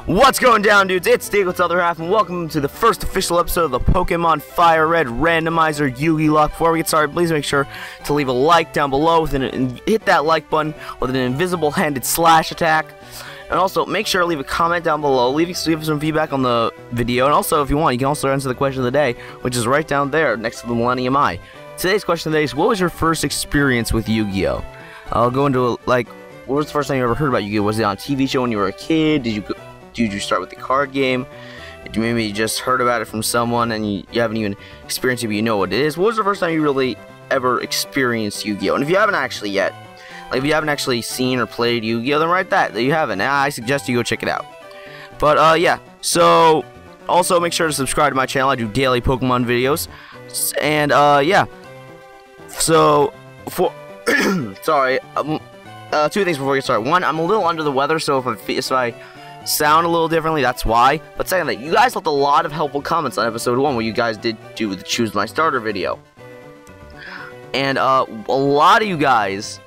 What's going down, dudes? It's Steve with the other half, and welcome to the first official episode of the Pokemon Firered Randomizer Yugilocke. Before we get started, please make sure to leave a like down below and hit that like button with an invisible handed slash attack. And also, make sure to leave a comment down below, leave some feedback on the video, and also, if you want, you can also answer the question of the day, which is right down there next to the Millennium Eye. Today's question of the day is, what was your first experience with Yu-Gi-Oh? I'll go into, what was the first time you ever heard about Yu-Gi-Oh? Was it on a TV show when you were a kid? Did you start with the card game? Did you maybe just heard about it from someone and you haven't even experienced it, but you know what it is? What was the first time you really ever experienced Yu-Gi-Oh? And if you haven't actually yet, if you haven't actually seen or played Yu-Gi-Oh, then write that you haven't. I suggest you go check it out. But yeah, so also make sure to subscribe to my channel. I do daily Pokemon videos. And yeah, so for sorry, two things before we get started. One, I'm a little under the weather, so if I sound a little differently, that's why. But secondly, you guys left a lot of helpful comments on episode 1 where you guys did do the Choose My Starter video. And a lot of you guys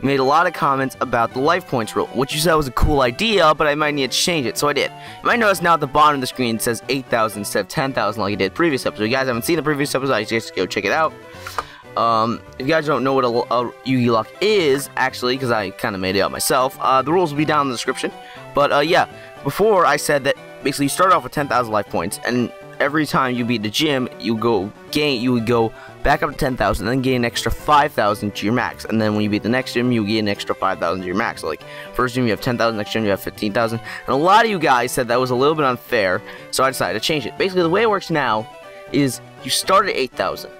made a lot of comments about the life points rule, which you said was a cool idea, but I might need to change it, so I did. You might notice now at the bottom of the screen it says 8,000 instead of 10,000 like it did previous episode. If you guys haven't seen the previous episode, I suggest go check it out. If you guys don't know what a Yugilocke is, actually, because I kind of made it up myself, the rules will be down in the description. But yeah, before I said that basically you start off with 10,000 life points, and every time you beat the gym, you would go back up to 10,000, and then gain an extra 5,000 to your max. And then when you beat the next gym, you gain an extra 5,000 to your max. So like first gym you have 10,000, next gym you have 15,000. And a lot of you guys said that was a little bit unfair, so I decided to change it. Basically, the way it works now is you start at 8,000.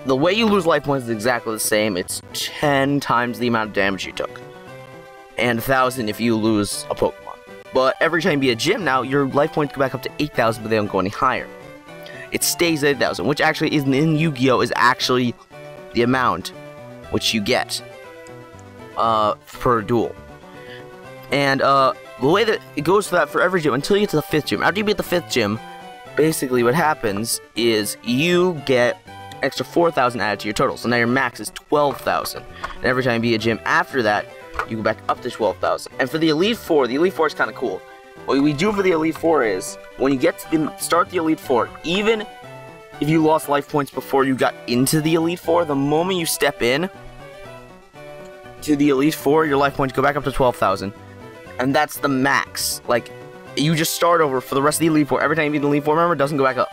The way you lose life points is exactly the same. It's 10 times the amount of damage you took, and 1,000 if you lose a Pokemon. But every time you beat a gym now, your life points go back up to 8,000, but they don't go any higher. It stays at 8,000, which actually isn't in Yu-Gi-Oh! Is actually the amount which you get per duel. And the way that it goes for that for every gym until you get to the 5th gym. After you beat the 5th gym, basically what happens is you get extra 4,000 added to your total. So now your max is 12,000. And every time you beat a gym after that, you go back up to 12,000. And for the Elite Four is kind of cool. What we do for the Elite Four is, when you get to start the Elite Four, even if you lost life points before you got into the Elite Four, the moment you step in to the Elite Four, your life points go back up to 12,000. And that's the max. Like, you just start over for the rest of the Elite Four. Every time you beat the Elite Four, remember, it doesn't go back up.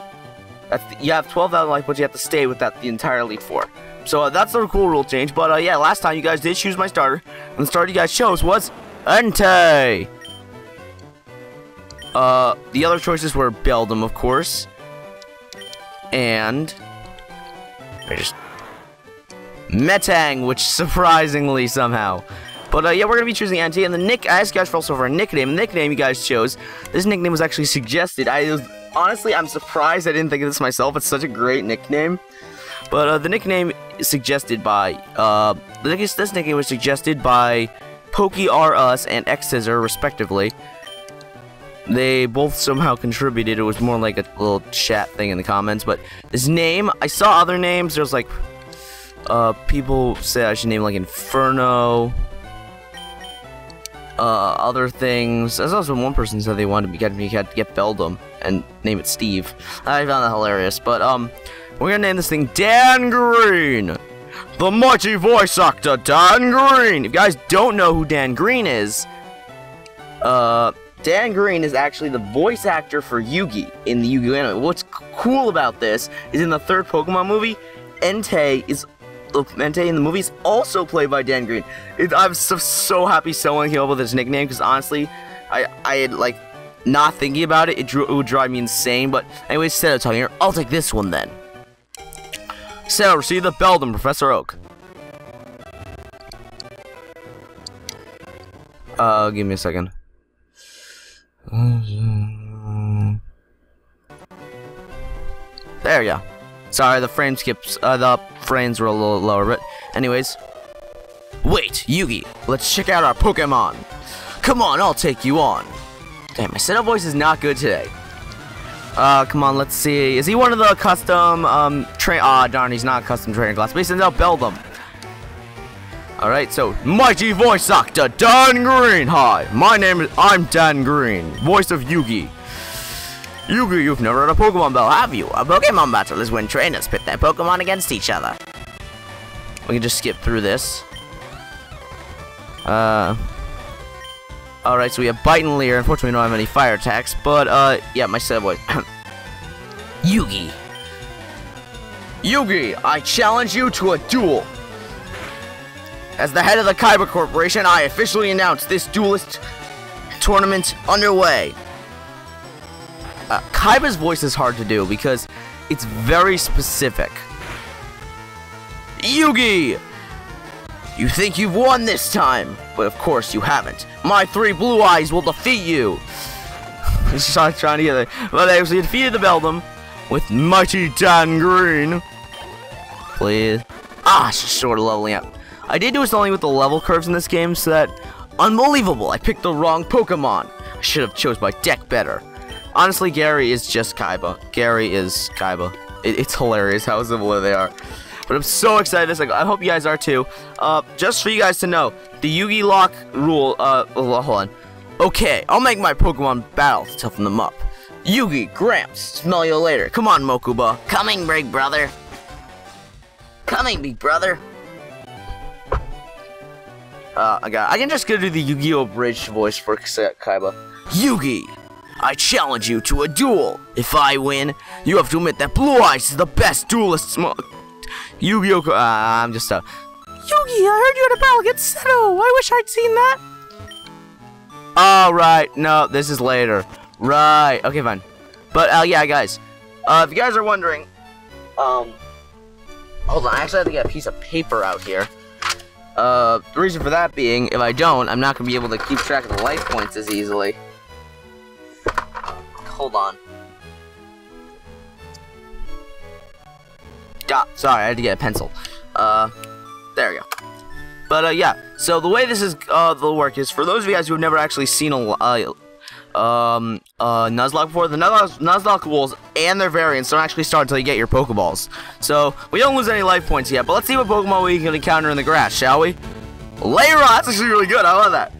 You have 12,000 life points, you have to stay with that the entire Elite Four. So that's the cool rule change. But yeah, last time you guys did choose my starter, and the starter you guys chose was Entei. The other choices were Beldum, of course, and Metang, which surprisingly somehow. But yeah, we're gonna be choosing Entei, and I asked you guys also for a nickname. The nickname you guys chose, this nickname was actually suggested. Honestly, I'm surprised I didn't think of this myself. It's such a great nickname. But the nickname is suggested by this nickname was suggested by PokeRUs and Xscissor, respectively. They both somehow contributed. It was more like a little chat thing in the comments. But this name, I saw other names. There's like people say I should name like Inferno. Other things. There's also one person said they wanted to get Beldum and name it Steve. I found that hilarious. But we're gonna name this thing Dan Green, the mighty voice actor Dan Green. If you guys don't know who Dan Green is, Dan Green is actually the voice actor for Yugi in the Yu-Gi-Oh anime. What's cool about this is in the 3rd Pokemon movie, Entei in the movie is also played by Dan Green. I'm so happy someone came up with this nickname, because honestly, I had like not thinking about it. It would drive me insane. But anyways, instead of talking here, I'll take this one then. So receive the Beldum, Professor Oak. Give me a second. There you go. Sorry, the frame skips. The frames were a little lower, but anyways. Wait, Yugi, let's check out our Pokemon. Come on, I'll take you on. Damn, my setup voice is not good today. Come on, let's see. Is he one of the custom, Aw, darn, he's not a custom trainer class, but he sends out Beldum. Alright, so mighty voice actor Dan Green. Hi, I'm Dan Green, voice of Yugi. Yugi, you've never heard a Pokemon battle, have you? A Pokemon battle is when trainers pit their Pokemon against each other. We can just skip through this. Alright, so we have Bite and Leer. Unfortunately, we don't have any fire attacks, but, yeah, my set voice. Yugi. Yugi, I challenge you to a duel. As the head of the Kaiba Corporation, I officially announce this duelist tournament underway. Kaiba's voice is hard to do because it's very specific. Yugi! You think you've won this time, but of course you haven't. My 3 blue eyes will defeat you. He's trying to get it. But they actually defeated the Beldum with mighty Dan Green. Please. Short of leveling up. I did do something with the level curves in this game, so that unbelievable. I picked the wrong Pokemon. I should have chose my deck better. Honestly, Gary is just Kaiba. Gary is Kaiba. It's hilarious how similar they are. But I'm so excited. I hope you guys are too. Just for you guys to know, the Yugilocke rule. Hold on. Okay, I'll make my Pokemon battle to toughen them up. Yugi, Gramps, smell you later. Come on, Mokuba. Coming, big brother. Coming, big brother. I can just go to the Yu-Gi-Oh! Bridge voice for Kaiba. Yugi, I challenge you to a duel. If I win, you have to admit that Blue Eyes is the best duelist. Yu-Gi-Oh! I'm just Yugi, I heard you had a battle against Seto. I wish I'd seen that. Oh, right. No, this is later. Right. Okay, fine. But, yeah, guys. If you guys are wondering, hold on. I actually have to get a piece of paper out here. The reason for that being, if I don't, I'm not going to be able to keep track of the life points as easily. Hold on. Sorry, I had to get a pencil. There we go. But, yeah. So, the way this is, the work is, for those of you guys who have never actually seen a, Nuzlocke before, the Nuzlocke rules and their variants don't actually start until you get your Pokeballs. So, we don't lose any life points yet, but let's see what Pokemon we can encounter in the grass, shall we? Layron, that's actually really good, I love that.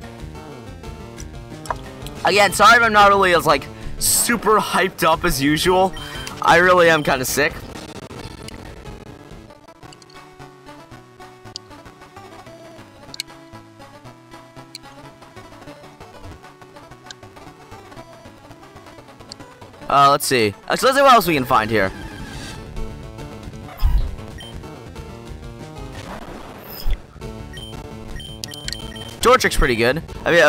Again, sorry if I'm not really as, like, super hyped up as usual. I really am kind of sick. Let's see. Let's see what else we can find here. Torchic's pretty good. I mean,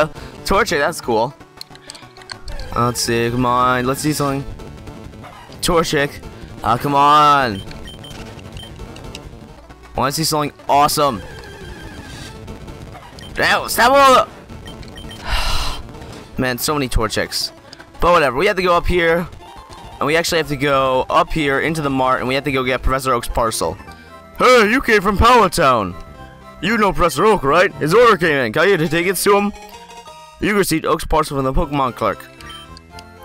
Torchic, that's cool. Let's see, come on. Let's see something. Torchic. Come on. I want to see something awesome. Damn, stop all the... Man, so many Torchics. But whatever, we have to go up here, and we actually have to go up here into the mart, and we have to go get Professor Oak's parcel. Hey, you came from Palatown. You know Professor Oak, right? His order came in. Can I get the tickets to him? You received Oak's parcel from the Pokemon clerk.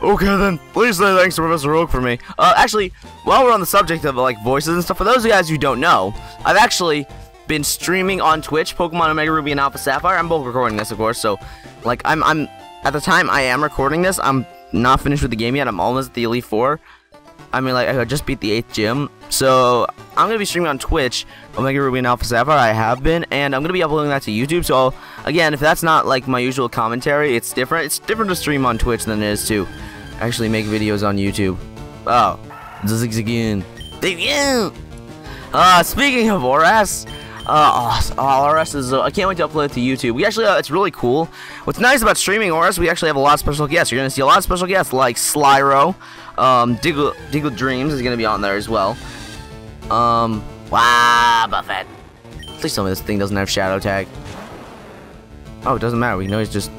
Okay then, please say thanks to Professor Oak for me. Actually, while we're on the subject of like voices and stuff, for those of you guys who don't know, I've actually been streaming on Twitch, Pokemon Omega Ruby and Alpha Sapphire. I'm both recording this, of course, so like I'm at the time I am recording this, I'm not finished with the game yet. I'm almost at the Elite Four. I mean, like, I just beat the 8th gym. So, I'm going to be streaming on Twitch, Omega Ruby and Alpha Sapphire. I have been, and I'm going to be uploading that to YouTube. So, again, if that's not, like, my usual commentary, it's different. It's different to stream on Twitch than it is to actually make videos on YouTube. Oh, again. Speaking of ORAS, ORAS is, I can't wait to upload it to YouTube. We actually, it's really cool. What's nice about streaming ORAS, we actually have a lot of special guests. You're going to see a lot of special guests like Slyro, Diggle Dreams is going to be on there as well. Wow, Buffett. Please tell me this thing doesn't have Shadow Tag. Oh, it doesn't matter. We know he's just...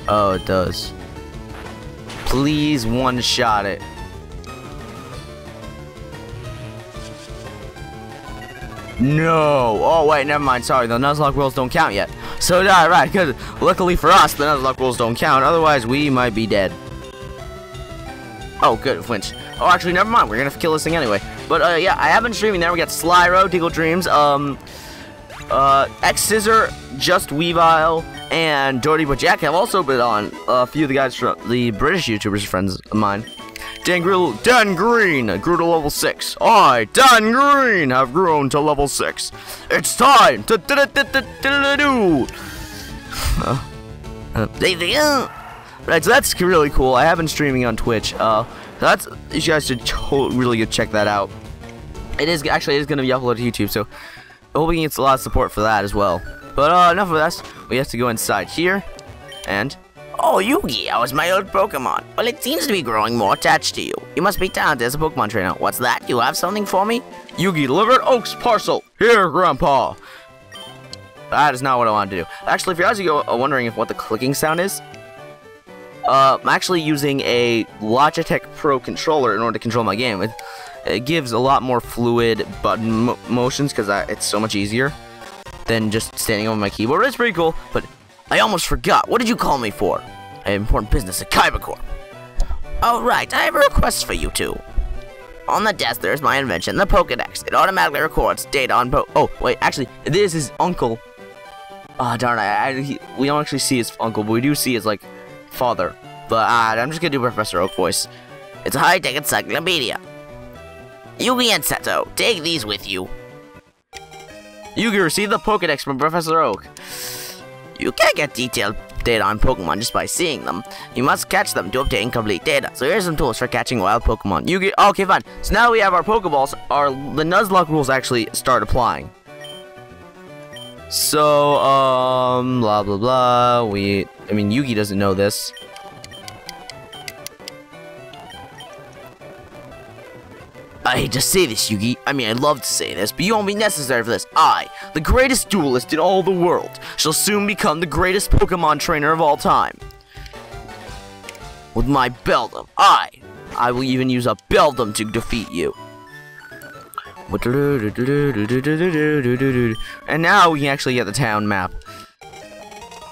Oh, it does. Please one-shot it. No! Oh, wait, never mind. Sorry, the Nuzlocke rules don't count yet. So, right, good. Luckily for us, the Nuzlocke rules don't count. Otherwise, we might be dead. Oh, good, flinch. Oh, actually, never mind. We're gonna kill this thing anyway. But yeah, I have been streaming there. We got Slyro, Diggle Dreams, X Scissor, Just Weavile, and Doherty But Jack have also been on. A few of the guys from the British YouTubers, friends of mine. Dan Green grew to level 6. I, Dan Green, have grown to level 6. It's time to do. Right, so that's really cool. I have been streaming on Twitch. That's, you guys should really go check that out. It is going to be uploaded to YouTube, so hoping it's a lot of support for that as well. But enough of this. We have to go inside here, and Oh, Yugi, I was my old Pokemon. Well, it seems to be growing more attached to you. You must be talented as a Pokemon trainer. What's that? You have something for me? Yugi delivered Oak's parcel. Here, Grandpa. That is not what I wanted to do. Actually, if you're guys wondering what the clicking sound is, I'm actually using a Logitech Pro controller in order to control my game. It gives a lot more fluid button motions because it's so much easier than just standing on my keyboard. It's pretty cool, but I almost forgot. What did you call me for? I have important business at Kaiba Corp. Oh, right. I have a request for you two. On the desk, there's my invention, the Pokedex. It automatically records data on Oh, wait, actually, this is Uncle. Ah, darn it. We don't actually see his uncle, but we do see his, like, father. But I'm just gonna do Professor Oak voice. It's a high-tech encyclopedia. Yugi and Seto, take these with you. Yugi received the Pokedex from Professor Oak. You can't get detailed data on Pokemon just by seeing them. You must catch them to obtain complete data. So here's some tools for catching wild Pokemon. Yugi, okay, fine. So now we have our Pokeballs. The Nuzlocke rules actually start applying. So, blah, blah, blah. I mean, Yugi doesn't know this. I hate to say this, Yugi. I mean, I'd love to say this, but you won't be necessary for this. I, the greatest duelist in all the world, shall soon become the greatest Pokemon trainer of all time. With my Beldum, I will even use a Beldum to defeat you. And now we can actually get the town map.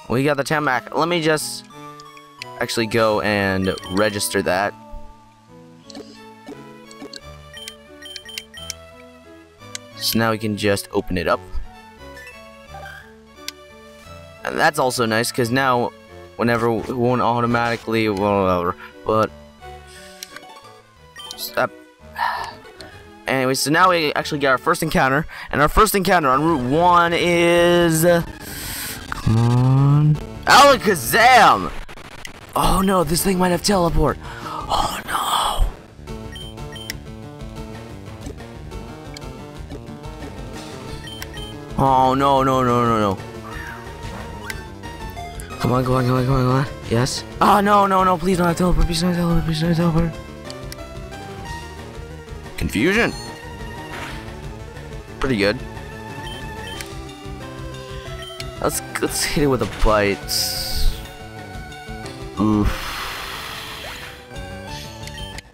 We got the town map. Let me just actually go and register that. So now we can just open it up. And that's also nice, because now, whenever it won't automatically, but... Stop. Anyway, so now we actually get our first encounter, and our first encounter on Route 1 is... Come on... Alakazam! Oh no, this thing might have teleport. Oh no. Oh no, no, no, no, no. Come on, come on, come on, come on, come on. Yes? Oh no, no, no, please don't have teleport, please don't have teleport, please don't have teleport. Confusion. Pretty good. Let's hit it with a bite. Oof.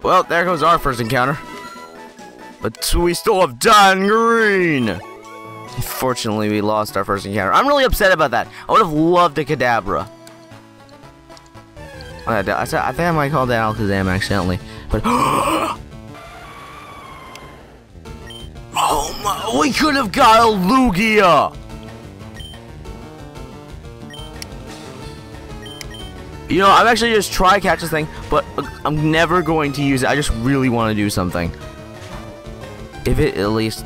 Well, there goes our first encounter. But we still have Dan Green. Unfortunately, we lost our first encounter. I'm really upset about that. I would have loved a Kadabra. I think I might call that Alakazam accidentally. But oh my! We could have got a Lugia. You know, I'm actually just try catch this thing, but I'm never going to use it. I just really want to do something. If it at least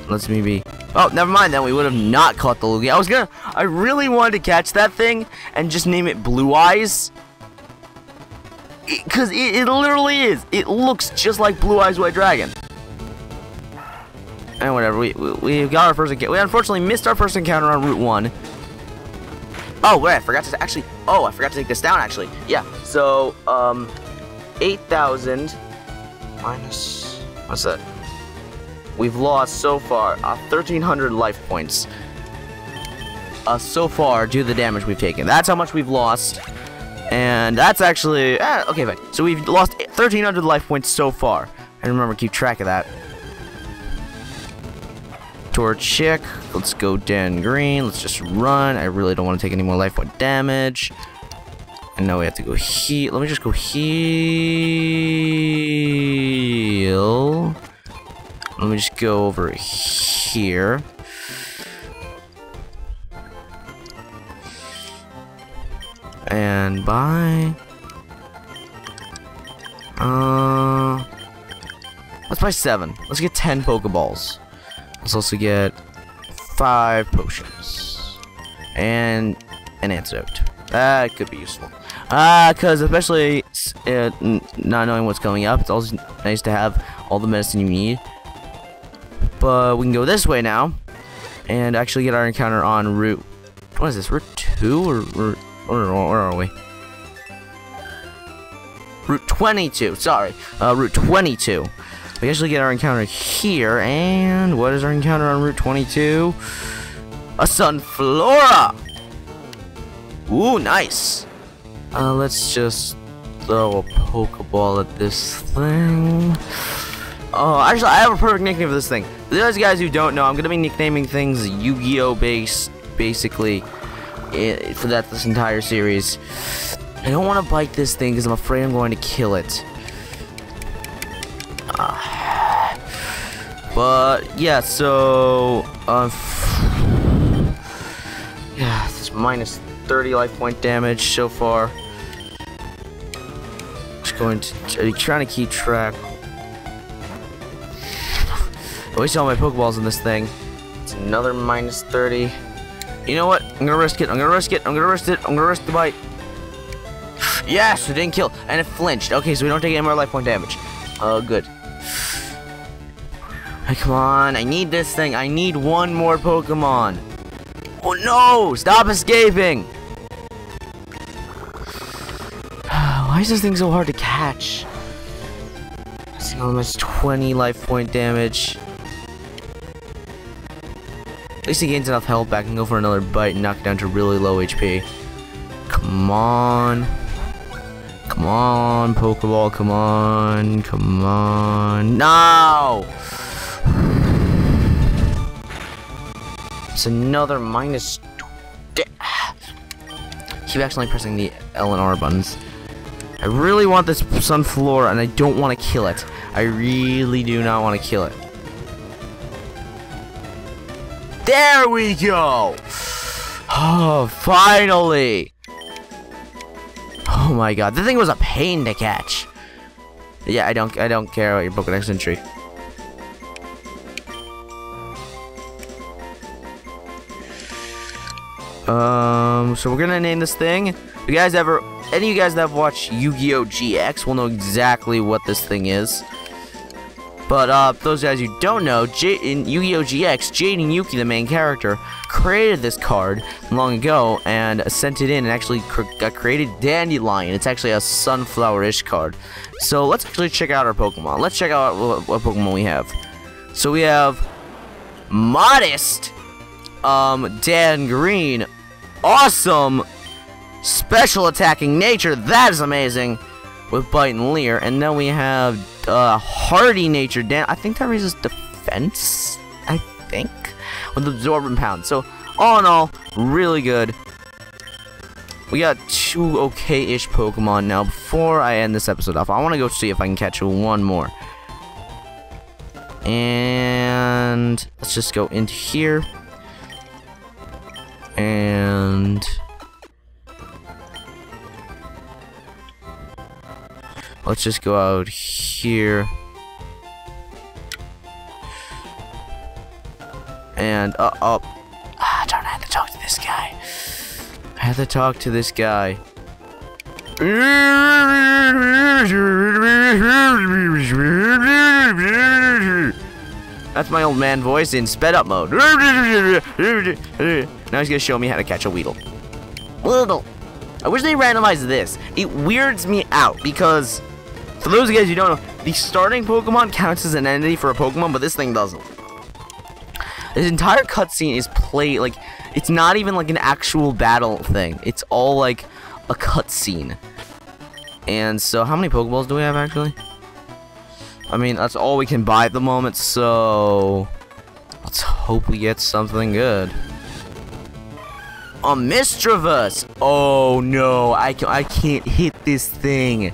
lets me be. Oh, never mind then. We would have not caught the Lugia. I really wanted to catch that thing and just name it Blue Eyes. Because it literally is. It looks just like Blue Eyes White Dragon. And whatever. We got our first encounter. We unfortunately missed our first encounter on Route 1. Oh, wait. I forgot to actually. Oh, I forgot to take this down actually. Yeah. So, 8,000 minus. What's that? We've lost so far 1,300 life points. So far, due to the damage we've taken. That's how much we've lost. And that's actually... okay, fine. So we've lost 1,300 life points so far. And remember, keep track of that. Torchic. Let's go Dan Green. Let's just run. I really don't want to take any more life point damage. And now we have to go heal. Let me just go heal. Let me just go over here. And buy. Let's buy 7. Let's get 10 Pokeballs. Let's also get 5 potions. And an antidote. That could be useful. Because especially not knowing what's coming up, it's always nice to have all the medicine you need. But we can go this way now. And actually get our encounter on route... What is this? Route 2? Or where are we? Route 22. Sorry. Route 22. We actually get our encounter here. And what is our encounter on Route 22? A Sunflora! Ooh, nice. Let's just throw a Pokeball at this thing. Oh, actually, I have a perfect nickname for this thing. For those guys who don't know, I'm gonna be nicknaming things Yu-Gi-Oh based, basically, for this entire series. I don't want to bite this thing because I'm afraid I'm going to kill it. But yeah, so yeah, it's minus 30 life point damage so far. Just going to trying to keep track. I waste all my Pokeballs in this thing. It's another minus 30. You know what? I'm gonna risk it. I'm gonna risk it. I'm gonna risk it. I'm gonna risk the bite. Yes, it didn't kill, and it flinched. Okay, so we don't take any more life point damage. Oh, good. Hey, come on, I need this thing. I need one more Pokemon. Oh no! Stop escaping! Why is this thing so hard to catch? It's almost 20 life point damage. At least he gains enough health back and go for another bite and knock it down to really low HP. Come on. Come on, Pokeball, come on. Come on. No! It's another minus... Keep accidentally pressing the L and R buttons. I really want this Sunflora, and I don't want to kill it. I really do not want to kill it. There we go! Oh, finally! Oh my god, the thing was a pain to catch. Yeah, I don't care about your Pokédex entry. So we're gonna name this thing. If you guys any of you guys that have watched Yu-Gi-Oh! GX will know exactly what this thing is. But those guys who don't know, in Yu-Gi-Oh! GX, Jade and Yuki, the main character, created this card long ago and sent it in and actually got created Dandelion. It's actually a sunflower-ish card. So let's actually check out our Pokemon. Let's check out what Pokemon we have. So we have Modest, Dan Green, awesome, special attacking nature, that is amazing, with Bite and Leer. And then we have Hardy nature, Dan, I think that raises defense, I think, with Absorb and Pound. So all in all, really good. We got 2 okay-ish Pokemon. Now before I end this episode off, I want to go see if I can catch one more. And let's just go into here. And let's just go out here. And darn, I had to talk to this guy. That's my old man voice in sped up mode. Now he's gonna show me how to catch a Weedle. I wish they randomized this. It weirds me out because, for those of you guys who don't know, the starting Pokemon counts as an entity for a Pokemon, but this thing doesn't. This entire cutscene is played like it's not even like an actual battle thing. It's all like a cutscene. And so, how many Pokeballs do we have actually? I mean, that's all we can buy at the moment, so let's hope we get something good. A Misdreavus! Oh no, I can't hit this thing.